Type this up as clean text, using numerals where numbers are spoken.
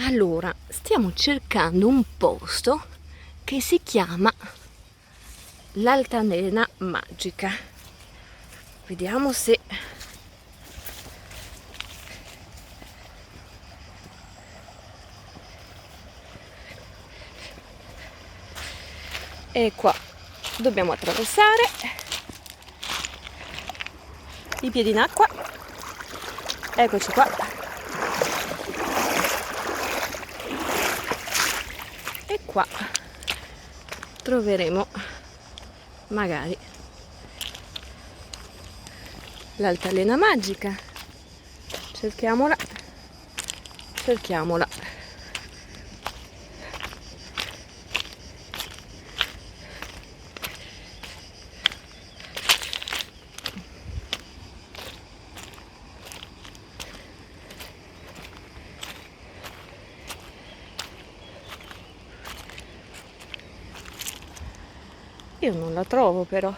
Allora, stiamo cercando un posto che si chiama l'Altalena Magica. Vediamo se... E qua dobbiamo attraversare i piedi in acqua. Eccoci qua. E qua troveremo magari l'Altalena Magica. Cerchiamola. Io non la trovo però.